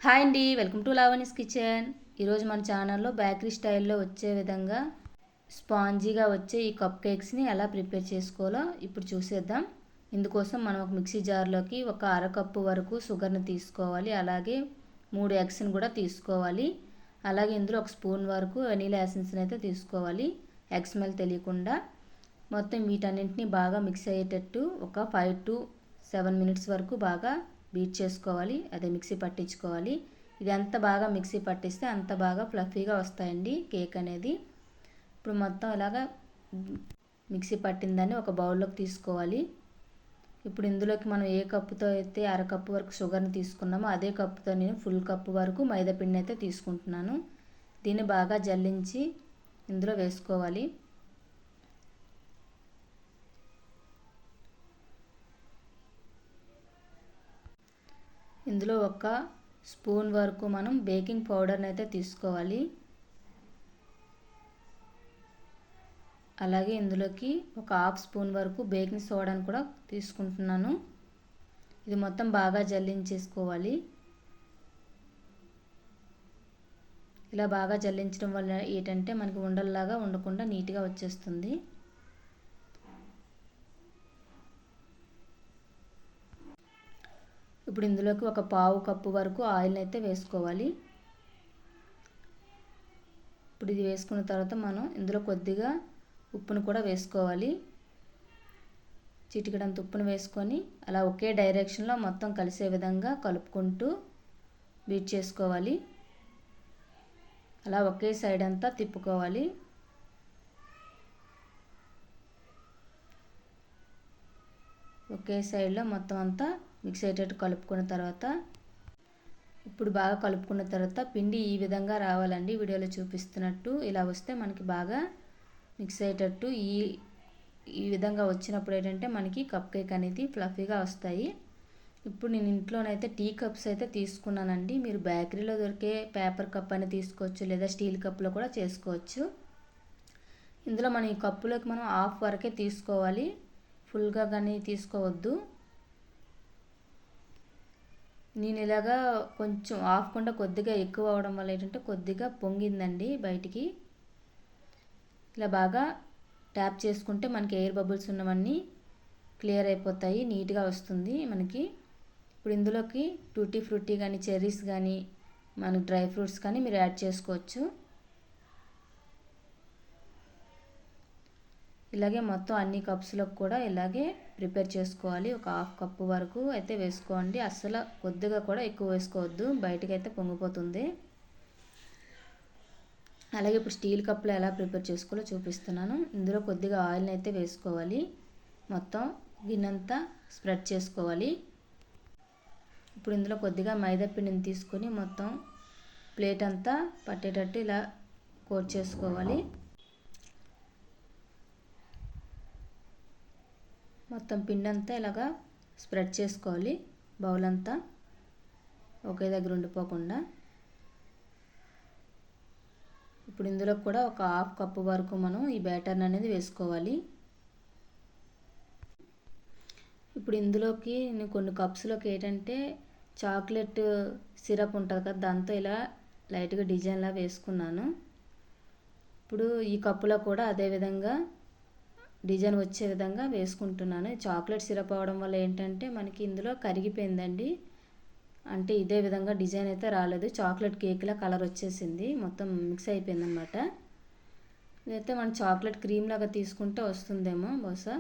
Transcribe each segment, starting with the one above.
Hi అండి, welcome to Lavanya's kitchen. ఈరోజు మన ఛానల్లో బేకరీ స్టైల్లో వచ్చే విధంగా స్పాంజీగా వచ్చే ఈ కప్ కేక్స్ని ఎలా ప్రిపేర్ చేసుకోవాలో ఇప్పుడు చూసేద్దాం. ఇందుకోసం మనం ఒక మిక్సీ జార్లోకి ఒక అరకప్పు వరకు షుగర్ని తీసుకోవాలి. అలాగే 3 ఎగ్స్ని కూడా తీసుకోవాలి. అలాగే ఇందులో ఒక స్పూన్ వరకు వెనీలా ఎసెన్స్ని అయితే తీసుకోవాలి, ఎగ్ స్మెల్ తెలియకుండా. మొత్తం వీటన్నింటినీ బాగా మిక్స్ అయ్యేటట్టు ఒక 5 to 7 మినిట్స్ వరకు బాగా బీట్ చేసుకోవాలి, అదే మిక్సీ పట్టించుకోవాలి. ఇది ఎంత బాగా మిక్సీ పట్టిస్తే అంత బాగా ఫ్లఫీగా వస్తాయండి కేక్ అనేది. ఇప్పుడు మొత్తం ఇలాగా మిక్సీ పట్టిందని ఒక బౌల్లోకి తీసుకోవాలి. ఇప్పుడు ఇందులోకి మనం ఏ కప్పుతో అయితే అరకప్పు వరకు షుగర్ని తీసుకున్నామో అదే కప్పుతో నేను ఫుల్ కప్పు వరకు మైదా పిండి అయితే తీసుకుంటున్నాను. దీన్ని బాగా జల్లించి ఇందులో వేసుకోవాలి. ఇందులో ఒక స్పూన్ వరకు మనం బేకింగ్ పౌడర్ని అయితే తీసుకోవాలి. అలాగే ఇందులోకి ఒక హాఫ్ స్పూన్ వరకు బేకింగ్ సోడాని కూడా తీసుకుంటున్నాను. ఇది మొత్తం బాగా జల్లించేసుకోవాలి. ఇలా బాగా జల్లించడం వల్ల ఏంటంటే మనకి ఉండల్లాగా ఉండకుండా నీట్గా వచ్చేస్తుంది. ఇప్పుడు ఇందులోకి ఒక పావు కప్పు వరకు ఆయిల్ని అయితే వేసుకోవాలి. ఇప్పుడు ఇది వేసుకున్న తర్వాత మనం ఇందులో కొద్దిగా ఉప్పును కూడా వేసుకోవాలి. చిటికెడంత ఉప్పును వేసుకొని అలా ఒకే డైరెక్షన్లో మొత్తం కలిసే విధంగా కలుపుకుంటూ బీట్ చేసుకోవాలి. అలా ఒకే సైడ్ అంతా తిప్పుకోవాలి. ఒకే సైడ్లో మొత్తం అంతా మిక్స్ అయ్యేటట్టు కలుపుకున్న తర్వాత ఇప్పుడు బాగా కలుపుకున్న తర్వాత పిండి ఈ విధంగా రావాలండి. వీడియోలో చూపిస్తున్నట్టు ఇలా వస్తే మనకి బాగా మిక్స్ అయ్యేటట్టు ఈ విధంగా వచ్చినప్పుడు ఏంటంటే మనకి కప్ కేక్ అనేది ఫ్లఫీగా వస్తాయి. ఇప్పుడు నేను ఇంట్లోనైతే టీ కప్స్ అయితే తీసుకున్నానండి. మీరు బేకరీలో దొరికే పేపర్ కప్ అని తీసుకోవచ్చు, లేదా స్టీల్ కప్లో కూడా చేసుకోవచ్చు. ఇందులో మనం ఈ కప్పులోకి మనం హాఫ్ వరకే తీసుకోవాలి, ఫుల్గా కానీ తీసుకోవద్దు. నేను ఇలాగా కొంచెం హాఫ్ కుండా కొద్దిగా ఎక్కువ అవడం వల్ల ఏంటంటే కొద్దిగా పొంగిందండి బయటికి. ఇలా బాగా ట్యాప్ చేసుకుంటే మనకి ఎయిర్ బబుల్స్ ఉన్నవన్నీ క్లియర్ అయిపోతాయి, నీట్గా వస్తుంది మనకి. ఇప్పుడు ఇందులోకి టూటీ ఫ్రూటీ కానీ చెర్రీస్ కానీ మనకి డ్రై ఫ్రూట్స్ కానీ మీరు యాడ్ చేసుకోవచ్చు. ఇలాగే మొత్తం అన్ని కప్స్లకు కూడా ఇలాగే ప్రిపేర్ చేసుకోవాలి. ఒక హాఫ్ కప్పు వరకు అయితే వేసుకోండి, అస్సలు కొద్దిగా కూడా ఎక్కువ వేసుకోవద్దు, బయటకు అయితే పొంగిపోతుంది. అలాగే ఇప్పుడు స్టీల్ కప్లో ఎలా ప్రిపేర్ చేసుకోవాలో చూపిస్తున్నాను. ఇందులో కొద్దిగా ఆయిల్ని అయితే వేసుకోవాలి, మొత్తం గిన్నెంతా స్ప్రెడ్ చేసుకోవాలి. ఇప్పుడు ఇందులో కొద్దిగా మైదా పిండిని తీసుకొని మొత్తం ప్లేట్ అంతా పట్టేటట్టు ఇలా కోట్ చేసుకోవాలి. మొత్తం పిండి అంతా ఇలాగా స్ప్రెడ్ చేసుకోవాలి, బౌల్ అంతా ఒకే దగ్గర ఉండిపోకుండా. ఇప్పుడు ఇందులో కూడా ఒక హాఫ్ కప్పు వరకు మనం ఈ బ్యాటర్ అనేది వేసుకోవాలి. ఇప్పుడు ఇందులోకి నేను కొన్ని కప్స్లోకి ఏంటంటే చాక్లెట్ సిరప్ ఉంటుంది కదా, దాంతో ఇలా లైట్గా డిజైన్లా వేసుకున్నాను. ఇప్పుడు ఈ కప్పులో కూడా అదేవిధంగా డిజైన్ వచ్చే విధంగా వేసుకుంటున్నాను. చాక్లెట్ సిరప్ అవడం వల్ల ఏంటంటే మనకి ఇందులో కరిగిపోయిందండి, అంటే ఇదే విధంగా డిజైన్ అయితే రాలేదు, చాక్లెట్ కేక్లా కలర్ వచ్చేసింది, మొత్తం మిక్స్ అయిపోయింది అనమాట. ఇదైతే మనం చాక్లెట్ క్రీమ్ లాగా తీసుకుంటే వస్తుందేమో బహుశా.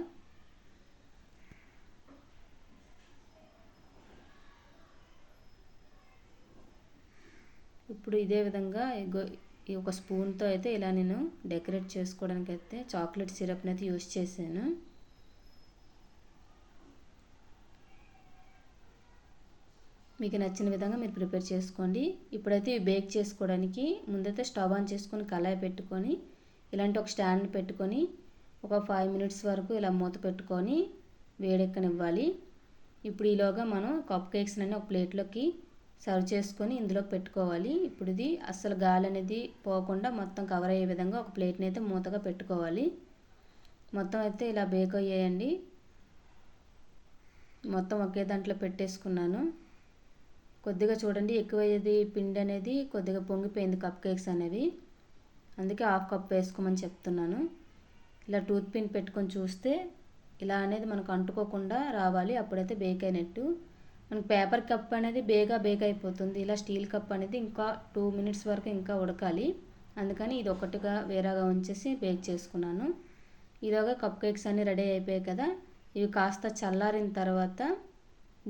ఇప్పుడు ఇదే విధంగా ఈ ఒక స్పూన్తో అయితే ఇలా నేను డెకరేట్ చేసుకోవడానికి అయితే చాక్లెట్ సిరప్ని అయితే యూస్ చేశాను. మీకు నచ్చిన విధంగా మీరు ప్రిపేర్ చేసుకోండి. ఇప్పుడైతే బేక్ చేసుకోవడానికి ముందైతే స్టవ్ ఆన్ చేసుకొని కళాయి పెట్టుకొని ఇలాంటి ఒక స్టాండ్ పెట్టుకొని ఒక 5 మినిట్స్ వరకు ఇలా మూత పెట్టుకొని వేడెక్కనివ్వాలి. ఇప్పుడు ఈలోగా మనం కప్ కేక్స్ అన్ని ఒక ప్లేట్లోకి సర్వ్ చేసుకొని ఇందులో పెట్టుకోవాలి. ఇప్పుడు ఇది అస్సలు గాలి అనేది పోకుండా మొత్తం కవర్ అయ్యే విధంగా ఒక ప్లేట్ని అయితే మూతగా పెట్టుకోవాలి. మొత్తం అయితే ఇలా బేక్ అయ్యాయండి, మొత్తం ఒకే దాంట్లో పెట్టేసుకున్నాను. కొద్దిగా చూడండి ఎక్కువయ్యేది పిండి అనేది కొద్దిగా పొంగిపోయింది కప్ కేక్స్ అనేవి, అందుకే హాఫ్ కప్ వేసుకోమని చెప్తున్నాను. ఇలా టూత్ పిన్ పెట్టుకొని చూస్తే ఇలా అనేది మనకు అంటుకోకుండా రావాలి, అప్పుడైతే బేక్ అయినట్టు. మనకి పేపర్ కప్ అనేది బేక్ అయిపోతుంది, ఇలా స్టీల్ కప్ అనేది ఇంకా 2 minutes వరకు ఇంకా ఉడకాలి. అందుకని ఇది ఒకటిగా వేరేగా ఉంచేసి బేక్ చేసుకున్నాను. ఇలాగా కప్ కేక్స్ అన్నీ రెడీ అయిపోయాయి కదా. ఇవి కాస్త చల్లారిన తర్వాత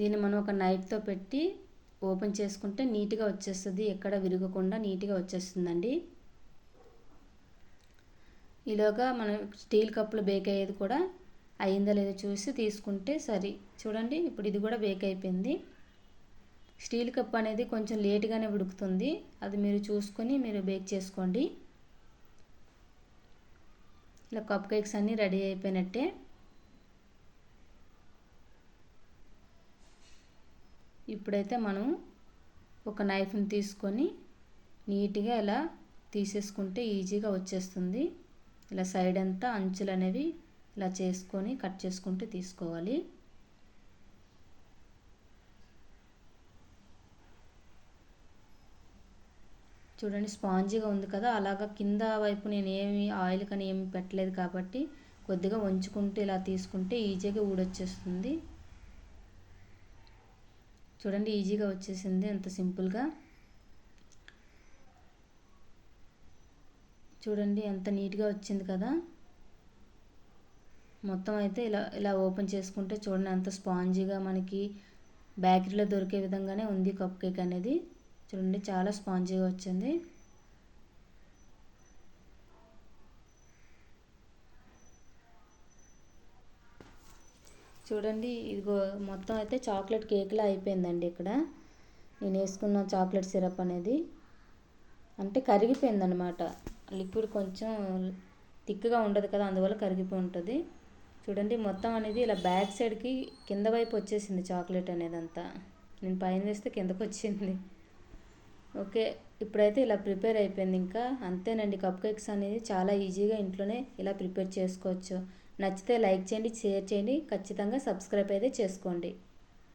దీన్ని మనం ఒక నైఫ్తో పెట్టి ఓపెన్ చేసుకుంటే నీట్గా వచ్చేస్తుంది, ఎక్కడ విరగకుండా నీట్గా వచ్చేస్తుందండి. ఈలోగా మనం స్టీల్ కప్పులో బేక్ అయ్యేది కూడా అయిందో లేదో చూసి తీసుకుంటే సరి. చూడండి ఇప్పుడు ఇది కూడా బేక్ అయిపోయింది. స్టీల్ కప్ అనేది కొంచెం లేట్గానే ఉడుకుతుంది, అది మీరు చూసుకొని మీరు బేక్ చేసుకోండి. ఇలా కప్ కేక్స్ అన్నీ రెడీ అయిపోయినట్టే. ఇప్పుడైతే మనం ఒక నైఫ్ని తీసుకొని నీట్గా ఇలా తీసేసుకుంటే ఈజీగా వచ్చేస్తుంది. ఇలా సైడ్ అంతా అంచులు అనేవి ఇలా చేసుకొని కట్ చేసుకుంటూ తీసుకోవాలి. చూడండి స్పాంజీగా ఉంది కదా, అలాగా కింద వైపు నేను ఏమి ఆయిల్ కానీ ఏమి పెట్టలేదు కాబట్టి కొద్దిగా వంచుకుంటూ ఇలా తీసుకుంటే ఈజీగా ఊడొచ్చేస్తుంది. చూడండి ఈజీగా వచ్చేసింది, అంత సింపుల్గా. చూడండి ఎంత నీట్గా వచ్చింది కదా. మొత్తం అయితే ఇలా ఇలా ఓపెన్ చేసుకుంటే చూడండి అంత స్పాంజీగా మనకి బేకరీలో దొరికే విధంగానే ఉంది కప్ కేక్ అనేది. చూడండి చాలా స్పాంజీగా వచ్చింది. చూడండి ఇదిగో మొత్తం అయితే చాక్లెట్ కేక్లా అయిపోయిందండి. ఇక్కడ నేను వేసుకున్న చాక్లెట్ సిరప్ అనేది అంటే కరిగిపోయిందనమాట. లిక్విడ్ కొంచెం థిక్గా ఉండదు కదా, అందువల్ల కరిగిపోయి ఉంటుంది. చూడండి మొత్తం అనేది ఇలా బ్యాక్ సైడ్కి కింద వైపు వచ్చేసింది చాక్లెట్ అనేది అంతా. నేను పైన వేస్తే కిందకు వచ్చింది. ఓకే ఇప్పుడైతే ఇలా ప్రిపేర్ అయిపోయింది. ఇంకా అంతేనండి, కప్ కేక్స్ అనేది చాలా ఈజీగా ఇంట్లోనే ఇలా ప్రిపేర్ చేసుకోవచ్చు. నచ్చితే లైక్ చేయండి, షేర్ చేయండి, ఖచ్చితంగా సబ్స్క్రైబ్ అయితే చేసుకోండి.